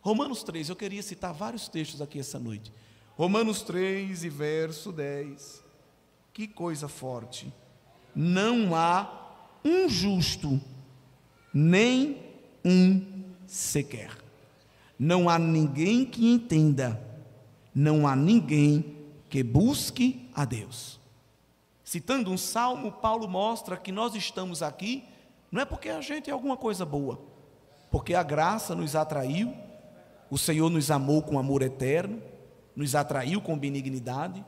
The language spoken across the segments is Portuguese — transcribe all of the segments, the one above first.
Romanos 3, eu queria citar vários textos aqui essa noite. Romanos 3 e verso 10. Que coisa forte. Não há um justo, nem um sequer. Não há ninguém que entenda. Não há ninguém que busque a Deus. Citando um salmo, Paulo mostra que nós estamos aqui, não é porque a gente é alguma coisa boa, porque a graça nos atraiu, o Senhor nos amou com amor eterno, nos atraiu com benignidade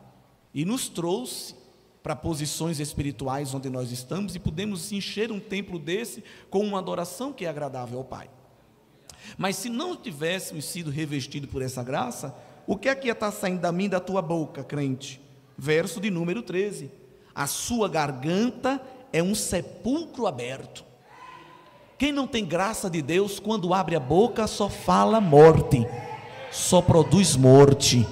e nos trouxe para posições espirituais onde nós estamos e podemos encher um templo desse com uma adoração que é agradável ao Pai. Mas se não tivéssemos sido revestidos por essa graça, o que é que ia estar saindo da minha e da tua boca, crente? Verso de número 13. A sua garganta é um sepulcro aberto. Quem não tem graça de Deus, quando abre a boca, só fala morte, só produz morte.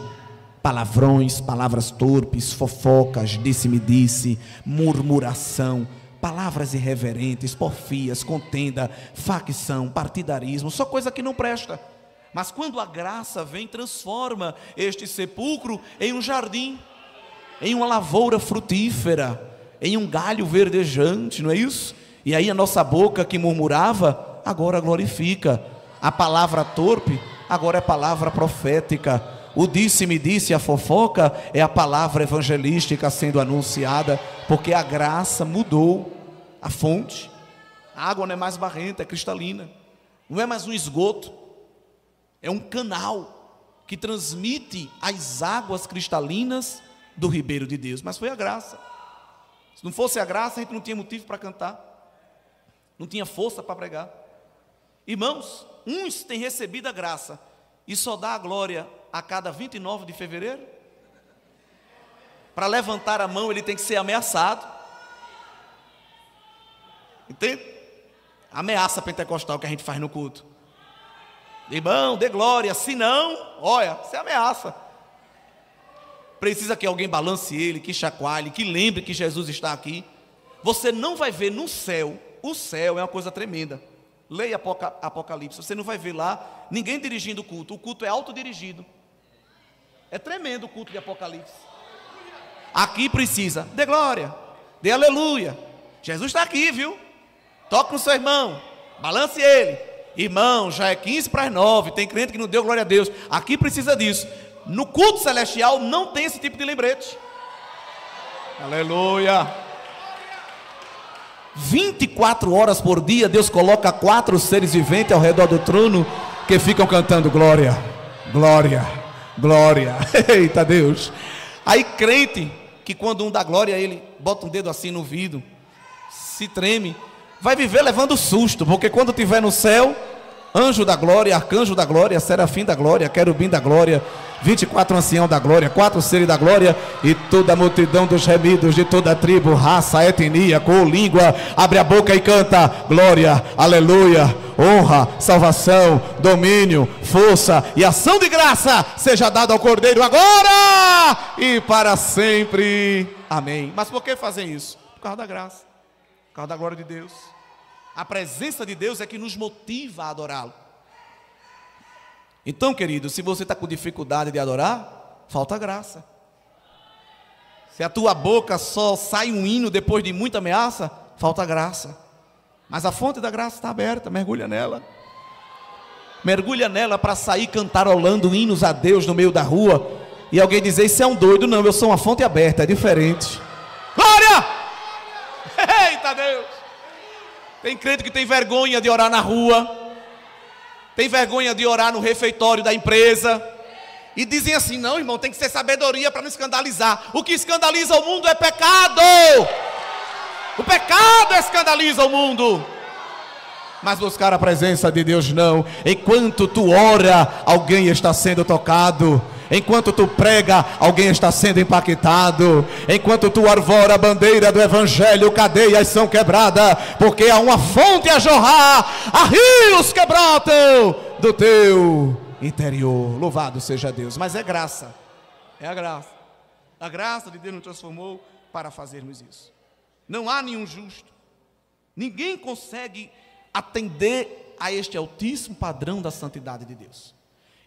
Palavrões, palavras torpes, fofocas, disse-me-disse, murmuração, palavras irreverentes, porfias, contenda, facção, partidarismo, só coisa que não presta. Mas quando a graça vem, transforma este sepulcro em um jardim, em uma lavoura frutífera, em um galho verdejante, não é isso? E aí a nossa boca que murmurava, agora glorifica. A palavra torpe, agora é palavra profética. O disse-me-disse, a fofoca, é a palavra evangelística sendo anunciada, porque a graça mudou a fonte. A água não é mais barrenta, é cristalina. Não é mais um esgoto, é um canal que transmite as águas cristalinas do ribeiro de Deus. Mas foi a graça. Se não fosse a graça, a gente não tinha motivo para cantar, não tinha força para pregar. Irmãos, uns têm recebido a graça e só dá a glória a cada 29 de fevereiro. Para levantar a mão ele tem que ser ameaçado. Entende? Ameaça pentecostal que a gente faz no culto. Irmão, dê glória, se não, olha, você ameaça. Precisa que alguém balance ele, que chacoalhe, que lembre que Jesus está aqui. Você não vai ver no céu, o céu é uma coisa tremenda. Leia Apocalipse, você não vai ver lá ninguém dirigindo o culto é autodirigido. É tremendo o culto de Apocalipse. Aqui precisa, dê glória, dê aleluia. Jesus está aqui, viu? Toque no seu irmão, balance ele. Irmão, já é 15 para as 9, tem crente que não deu glória a Deus. Aqui precisa disso. No culto celestial não tem esse tipo de lembrete. Aleluia. 24 horas por dia Deus coloca 4 seres viventes ao redor do trono que ficam cantando glória, glória, glória. Eita Deus. Aí crente que quando um dá glória ele bota um dedo assim no ouvido, se treme, vai viver levando susto, porque quando estiver no céu, anjo da glória, arcanjo da glória, serafim da glória, querubim da glória, 24 ancião da glória, 4 seres da glória e toda a multidão dos remidos de toda a tribo, raça, etnia, cor, língua, abre a boca e canta glória, aleluia, honra, salvação, domínio, força e ação de graça seja dada ao Cordeiro agora e para sempre, amém. Mas por que fazem isso? Por causa da graça, por causa da glória de Deus. A presença de Deus é que nos motiva a adorá-lo. Então, querido, se você está com dificuldade de adorar, falta graça. Se a tua boca só sai um hino depois de muita ameaça, falta graça. Mas a fonte da graça está aberta, mergulha nela. Mergulha nela para sair cantarolando hinos a Deus no meio da rua. E alguém dizer, isso é um doido. Não, eu sou uma fonte aberta, é diferente. Glória! Eita Deus! Tem crente que tem vergonha de orar na rua, tem vergonha de orar no refeitório da empresa, e dizem assim, não irmão, tem que ser sabedoria para não escandalizar. O que escandaliza o mundo é pecado. O pecado escandaliza o mundo. Mas buscar a presença de Deus não. Enquanto tu ora, alguém está sendo tocado. Enquanto tu prega, alguém está sendo impactado. Enquanto tu arvora a bandeira do evangelho, cadeias são quebradas, porque há uma fonte a jorrar, há rios que brotam do teu interior. Louvado seja Deus. Mas é graça, é a graça. A graça de Deus nos transformou para fazermos isso. Não há nenhum justo. Ninguém consegue atender a este altíssimo padrão da santidade de Deus.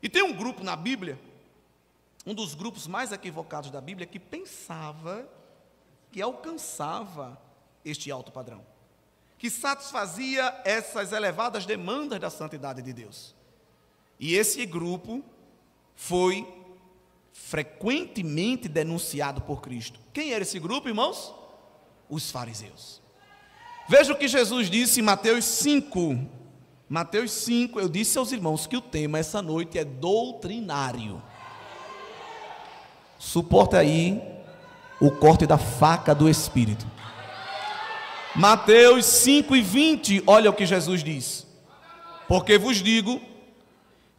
E tem um grupo na Bíblia, um dos grupos mais equivocados da Bíblia, que pensava que alcançava este alto padrão, que satisfazia essas elevadas demandas da santidade de Deus. E esse grupo foi frequentemente denunciado por Cristo. Quem era esse grupo, irmãos? Os fariseus. Veja o que Jesus disse em Mateus 5. Mateus 5, eu disse aos irmãos que o tema essa noite é doutrinário. Suporta aí o corte da faca do Espírito. Mateus 5:20, olha o que Jesus diz. Porque vos digo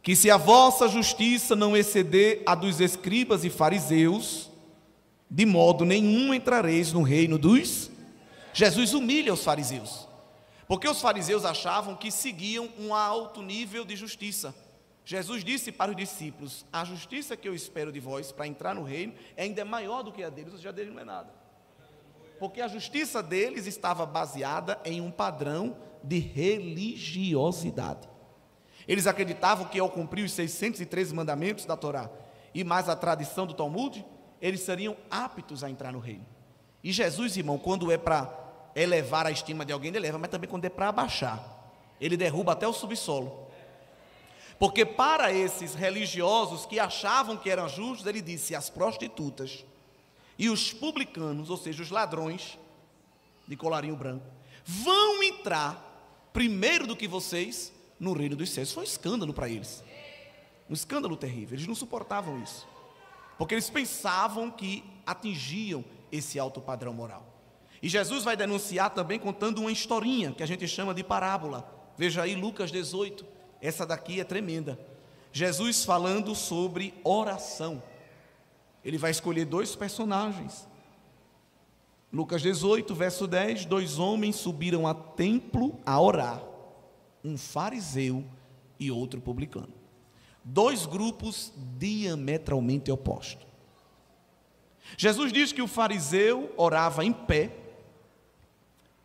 que se a vossa justiça não exceder a dos escribas e fariseus, de modo nenhum entrareis no reino dos... Jesus humilha os fariseus, porque os fariseus achavam que seguiam um alto nível de justiça. Jesus disse para os discípulos: a justiça que eu espero de vós para entrar no reino ainda é maior do que a deles, ou seja, a deles não é nada. Porque a justiça deles estava baseada em um padrão de religiosidade. Eles acreditavam que ao cumprir os 613 mandamentos da Torá e mais a tradição do Talmud, eles seriam aptos a entrar no reino. E Jesus, irmão, quando é para elevar a estima de alguém, ele eleva, mas também quando é para abaixar, ele derruba até o subsolo. Porque para esses religiosos que achavam que eram justos, ele disse: as prostitutas e os publicanos, ou seja, os ladrões de colarinho branco, vão entrar primeiro do que vocês no reino dos céus. Foi um escândalo para eles, um escândalo terrível. Eles não suportavam isso, porque eles pensavam que atingiam esse alto padrão moral. E Jesus vai denunciar também contando uma historinha que a gente chama de parábola. Veja aí Lucas 18, essa daqui é tremenda. Jesus falando sobre oração. Ele vai escolher dois personagens. Lucas 18, verso 10, 2 homens subiram a templo a orar, um fariseu e outro publicano. 2 grupos diametralmente opostos. Jesus diz que o fariseu orava em pé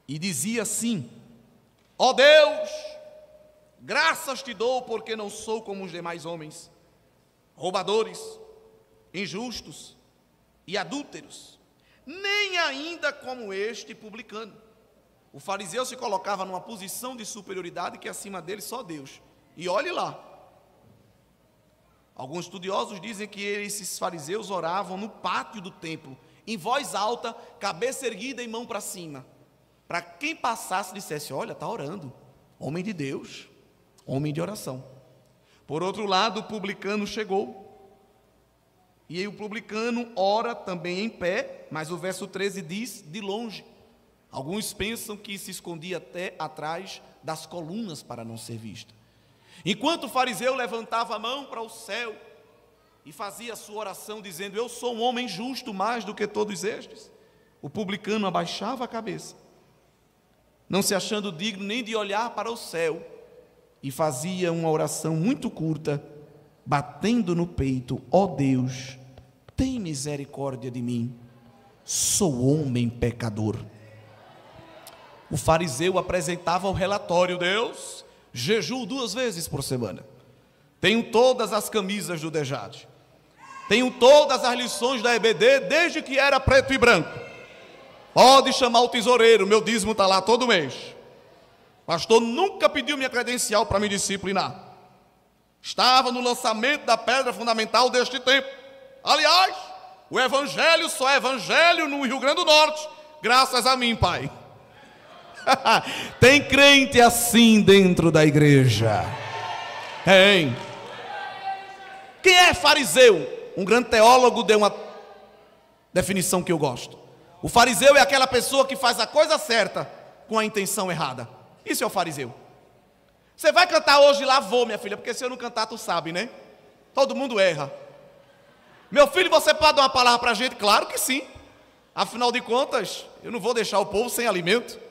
e dizia assim: ó Deus, graças te dou porque não sou como os demais homens, roubadores, injustos e adúlteros, nem ainda como este publicano. O fariseu se colocava numa posição de superioridade que acima dele só Deus. E olhe lá, alguns estudiosos dizem que esses fariseus oravam no pátio do templo, em voz alta, cabeça erguida e mão para cima, para quem passasse dissesse: olha, está orando, homem de Deus, homem de oração. Por outro lado, o publicano chegou, e aí o publicano ora também em pé, mas o verso 13 diz: de longe. Alguns pensam que se escondia até atrás das colunas para não ser visto. Enquanto o fariseu levantava a mão para o céu e fazia a sua oração dizendo: eu sou um homem justo mais do que todos estes, o publicano abaixava a cabeça, não se achando digno nem de olhar para o céu, e fazia uma oração muito curta, batendo no peito: ó Deus, tem misericórdia de mim, sou homem pecador. O fariseu apresentava o relatório: Deus, jejuo 2 vezes por semana, tenho todas as camisas do DEJAD, tenho todas as lições da EBD desde que era preto e branco, pode chamar o tesoureiro, meu dízimo está lá todo mês, pastor nunca pediu minha credencial para me disciplinar, estava no lançamento da pedra fundamental deste tempo. Aliás, o evangelho só é evangelho no Rio Grande do Norte, graças a mim, pai. Tem crente assim dentro da igreja? Tem. Quem é fariseu? Um grande teólogo deu uma definição que eu gosto. O fariseu é aquela pessoa que faz a coisa certa com a intenção errada. Isso é o fariseu. Você vai cantar hoje lá? Vou, minha filha, porque se eu não cantar, tu sabe, né? Todo mundo erra. Meu filho, você pode dar uma palavra para a gente? Claro que sim. Afinal de contas, eu não vou deixar o povo sem alimento.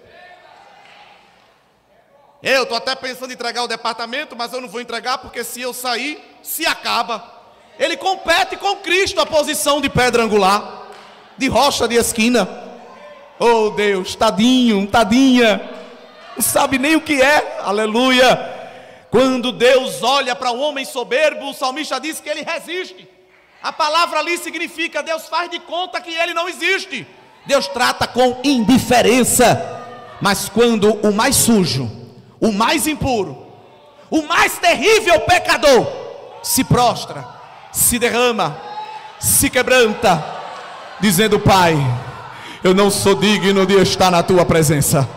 Eu estou até pensando em entregar o departamento, mas eu não vou entregar, porque se eu sair, se acaba. Ele compete com Cristo a posição de pedra angular, de rocha de esquina. Oh Deus, tadinho, tadinha, não sabe nem o que é, aleluia. Quando Deus olha para o homem soberbo, o salmista diz que ele resiste. A palavra ali significa: Deus faz de conta que ele não existe. Deus trata com indiferença. Mas quando o mais sujo, o mais impuro, o mais terrível pecador se prostra, se derrama, se quebranta, dizendo: Pai, eu não sou digno de estar na tua presença.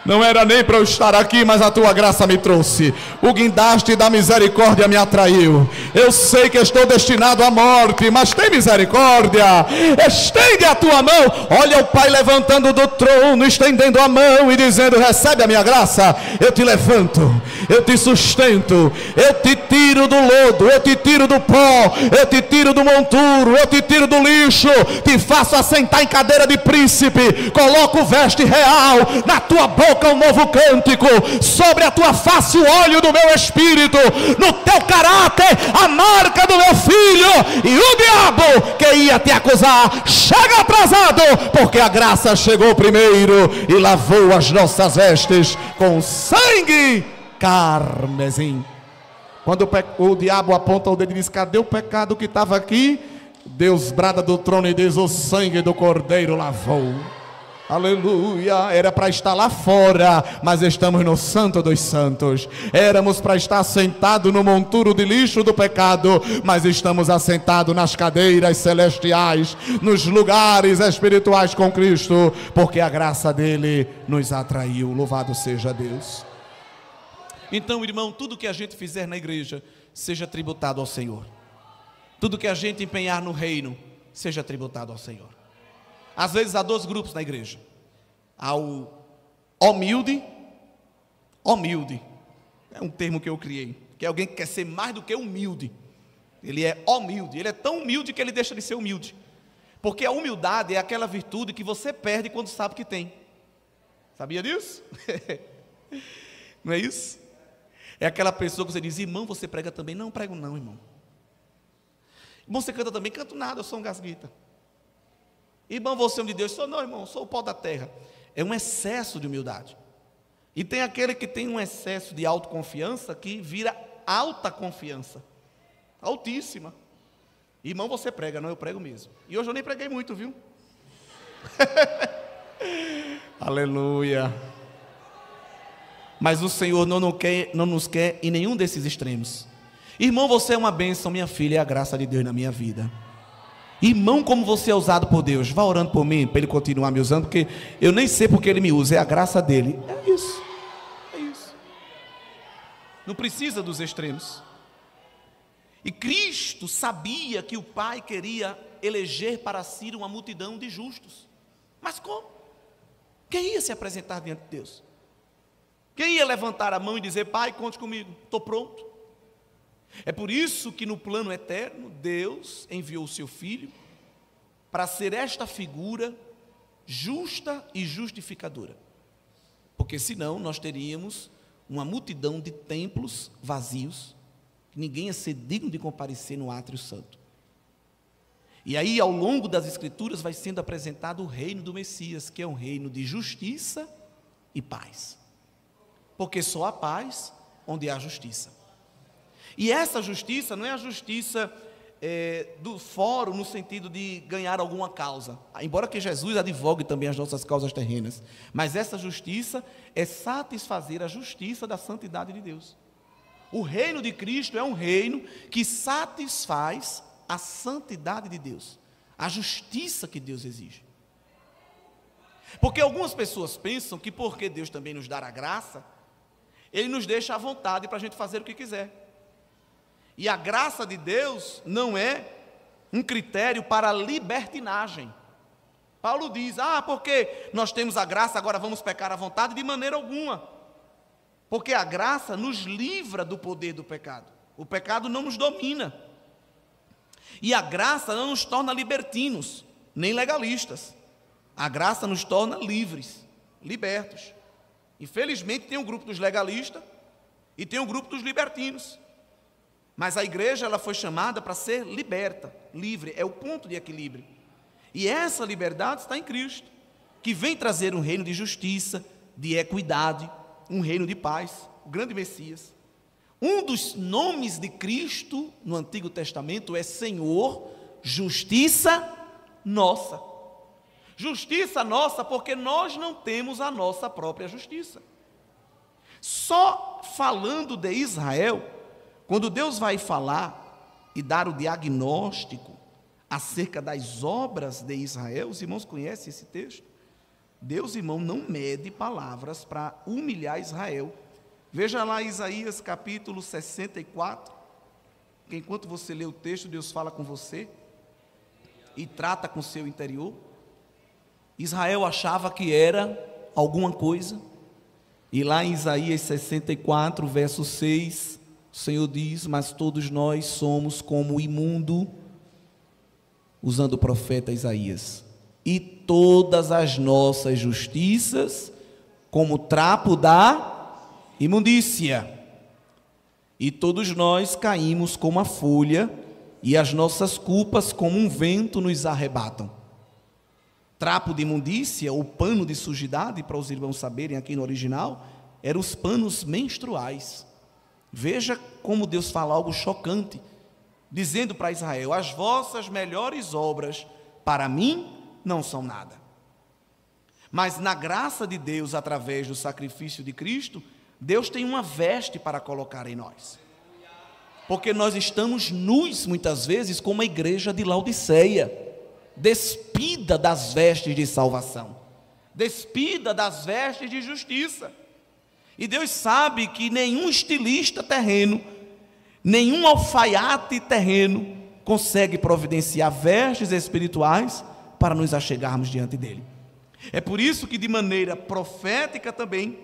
Não era nem para eu estar aqui, mas a tua graça me trouxe. O guindaste da misericórdia me atraiu. Eu sei que estou destinado à morte, mas tem misericórdia. Estende a tua mão. Olha o Pai levantando do trono, estendendo a mão e dizendo: recebe a minha graça. Eu te levanto, eu te sustento, eu te tiro do lodo, eu te tiro do pó, eu te tiro do monturo, eu te tiro do lixo, te faço assentar em cadeira de príncipe, coloco veste real, na tua boca um novo cântico, sobre a tua face o óleo do meu espírito, no teu caráter a marca do meu filho. E o diabo que ia te acusar chega atrasado, porque a graça chegou primeiro e lavou as nossas vestes com sangue carmesim. Quando o diabo aponta o dedo e diz: cadê o pecado que estava aqui? Deus brada do trono e diz: o sangue do cordeiro lavou. Aleluia. Era para estar lá fora, mas estamos no Santo dos Santos. Éramos para estar sentado no monturo de lixo do pecado, mas estamos assentados nas cadeiras celestiais, nos lugares espirituais com Cristo, porque a graça dele nos atraiu. Louvado seja Deus. Então, irmão, tudo que a gente fizer na igreja seja tributado ao Senhor. Tudo que a gente empenhar no reino seja tributado ao Senhor. Às vezes há dois grupos na igreja: há o humilde, é um termo que eu criei, que é alguém que quer ser mais do que humilde. Ele é humilde, ele é tão humilde que ele deixa de ser humilde, porque a humildade é aquela virtude que você perde quando sabe que tem. Sabia disso? Não é isso? É aquela pessoa que você diz: irmão, você prega também? Não prego não, irmão. Irmão, você canta também? Canto nada, eu sou um gasguita. Irmão, você é um de Deus? Sou não, irmão, sou o pó da terra. É um excesso de humildade. E tem aquele que tem um excesso de autoconfiança que vira alta confiança, altíssima. Irmão, você prega? Não, eu prego mesmo. E hoje eu nem preguei muito, viu? Aleluia. Mas o Senhor não nos quer em nenhum desses extremos. Irmão, você é uma bênção, minha filha, é a graça de Deus na minha vida. Irmão, como você é usado por Deus, vá orando por mim, para Ele continuar me usando, porque eu nem sei porque Ele me usa, é a graça dEle. É isso, é isso. Não precisa dos extremos. E Cristo sabia que o Pai queria eleger para si uma multidão de justos. Mas como? Quem ia se apresentar diante de Deus? Quem ia levantar a mão e dizer: Pai, conte comigo, estou pronto? É por isso que no plano eterno, Deus enviou o seu Filho para ser esta figura justa e justificadora. Porque senão nós teríamos uma multidão de templos vazios, que ninguém ia ser digno de comparecer no átrio santo. E aí, ao longo das Escrituras, vai sendo apresentado o reino do Messias, que é um reino de justiça e paz. Porque só há paz onde há justiça. E essa justiça não é a justiça do fórum, no sentido de ganhar alguma causa, embora que Jesus advogue também as nossas causas terrenas, mas essa justiça é satisfazer a justiça da santidade de Deus. O reino de Cristo é um reino que satisfaz a santidade de Deus, a justiça que Deus exige. Porque algumas pessoas pensam que porque Deus também nos dá a graça, Ele nos deixa à vontade para a gente fazer o que quiser. E a graça de Deus não é um critério para libertinagem. Paulo diz: porque nós temos a graça, agora vamos pecar à vontade? De maneira alguma. Porque a graça nos livra do poder do pecado. O pecado não nos domina. E a graça não nos torna libertinos, nem legalistas. A graça nos torna livres, libertos. Infelizmente tem um grupo dos legalistas e tem um grupo dos libertinos. Mas a igreja, ela foi chamada para ser liberta, livre, é o ponto de equilíbrio. E essa liberdade está em Cristo, que vem trazer um reino de justiça, de equidade, um reino de paz, o grande Messias. Um dos nomes de Cristo no Antigo Testamento é Senhor, justiça nossa. Justiça nossa porque nós não temos a nossa própria justiça. Só falando de Israel, quando Deus vai falar e dar o diagnóstico acerca das obras de Israel, os irmãos conhecem esse texto? Deus, irmão, não mede palavras para humilhar Israel. Veja lá Isaías capítulo 64, que enquanto você lê o texto, Deus fala com você e trata com o seu interior. Israel achava que era alguma coisa, e lá em Isaías 64, verso 6, o Senhor diz: mas todos nós somos como imundo, usando o profeta Isaías, e todas as nossas justiças como trapo da imundícia, e todos nós caímos como a folha, e as nossas culpas como um vento nos arrebatam. Trapo de imundícia, ou pano de sujidade, para os irmãos saberem aqui no original, eram os panos menstruais. Veja como Deus fala algo chocante, dizendo para Israel: as vossas melhores obras para mim não são nada. Mas na graça de Deus, através do sacrifício de Cristo, Deus tem uma veste para colocar em nós. Porque nós estamos nus, muitas vezes, como a igreja de Laodiceia, despida das vestes de salvação, despida das vestes de justiça. E Deus sabe que nenhum estilista terreno, nenhum alfaiate terreno consegue providenciar vestes espirituais para nos achegarmos diante dele. É por isso que, de maneira profética também,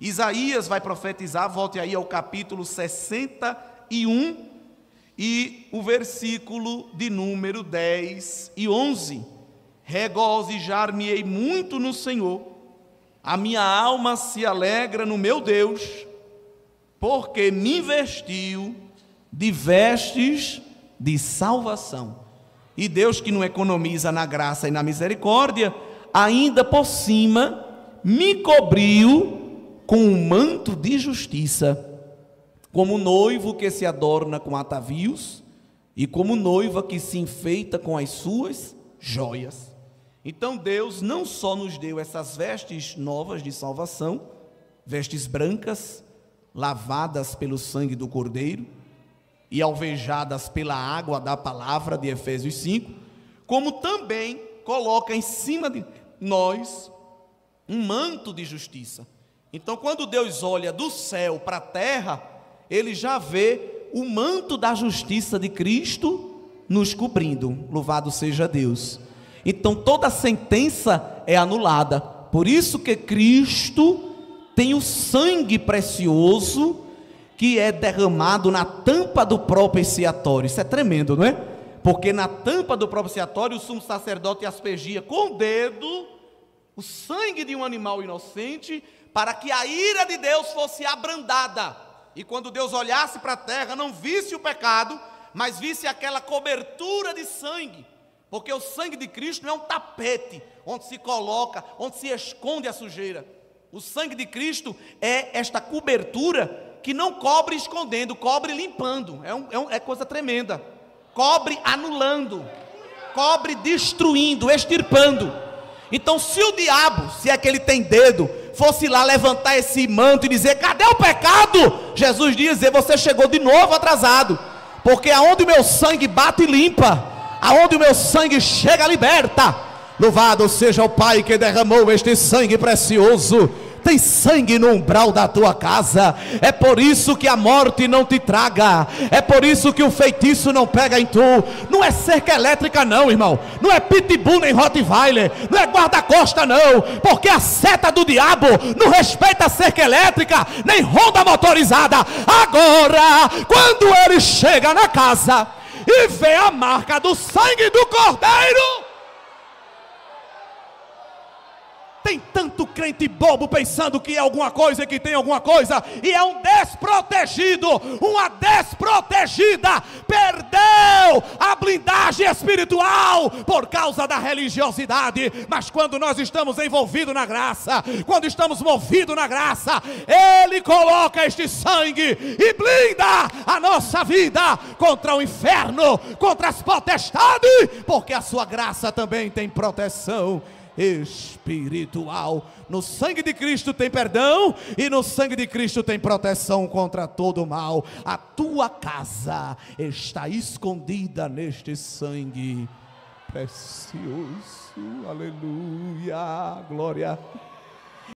Isaías vai profetizar. Volte aí ao capítulo 61 e o versículo de número 10 e 11. Regozijar-me-ei muito no Senhor, a minha alma se alegra no meu Deus, porque me vestiu de vestes de salvação. E Deus, que não economiza na graça e na misericórdia, ainda por cima me cobriu com um manto de justiça, como noivo que se adorna com atavios, e como noiva que se enfeita com as suas joias. Então Deus não só nos deu essas vestes novas de salvação, vestes brancas, lavadas pelo sangue do Cordeiro e alvejadas pela água da palavra de Efésios 5, como também coloca em cima de nós um manto de justiça. Então, quando Deus olha do céu para a terra, Ele já vê o manto da justiça de Cristo nos cobrindo. Louvado seja Deus. Então, toda sentença é anulada. Por isso que Cristo tem o sangue precioso que é derramado na tampa do propiciatório. Isso é tremendo, não é? Porque na tampa do propiciatório o sumo sacerdote aspergia com o dedo o sangue de um animal inocente, para que a ira de Deus fosse abrandada, e quando Deus olhasse para a terra, não visse o pecado, mas visse aquela cobertura de sangue, porque o sangue de Cristo não é um tapete, onde se coloca, onde se esconde a sujeira. O sangue de Cristo é esta cobertura, que não cobre escondendo, cobre limpando, é coisa tremenda, cobre anulando, cobre destruindo, extirpando. Então, se o diabo, se é que ele tem dedo, fosse lá levantar esse manto e dizer: cadê o pecado? Jesus diz: você chegou de novo atrasado, porque aonde o meu sangue bate limpa, aonde o meu sangue chega liberta. Louvado seja o Pai que derramou este sangue precioso. Tem sangue no umbral da tua casa, é por isso que a morte não te traga, é por isso que o feitiço não pega em tu. Não é cerca elétrica não, irmão, não é pitbull nem rottweiler, não é guarda-costa não, porque a seta do diabo não respeita a cerca elétrica, nem ronda motorizada. Agora, quando ele chega na casa e vê a marca do sangue do Cordeiro, tem tanto crente bobo pensando que é alguma coisa e que tem alguma coisa, e é um desprotegido, uma desprotegida, perdeu a blindagem espiritual por causa da religiosidade. Mas quando nós estamos envolvidos na graça, quando estamos movidos na graça, Ele coloca este sangue e blinda a nossa vida contra o inferno, contra as potestades, porque a sua graça também tem proteção espiritual. No sangue de Cristo tem perdão, e no sangue de Cristo tem proteção contra todo o mal. A tua casa está escondida neste sangue precioso. Aleluia, glória.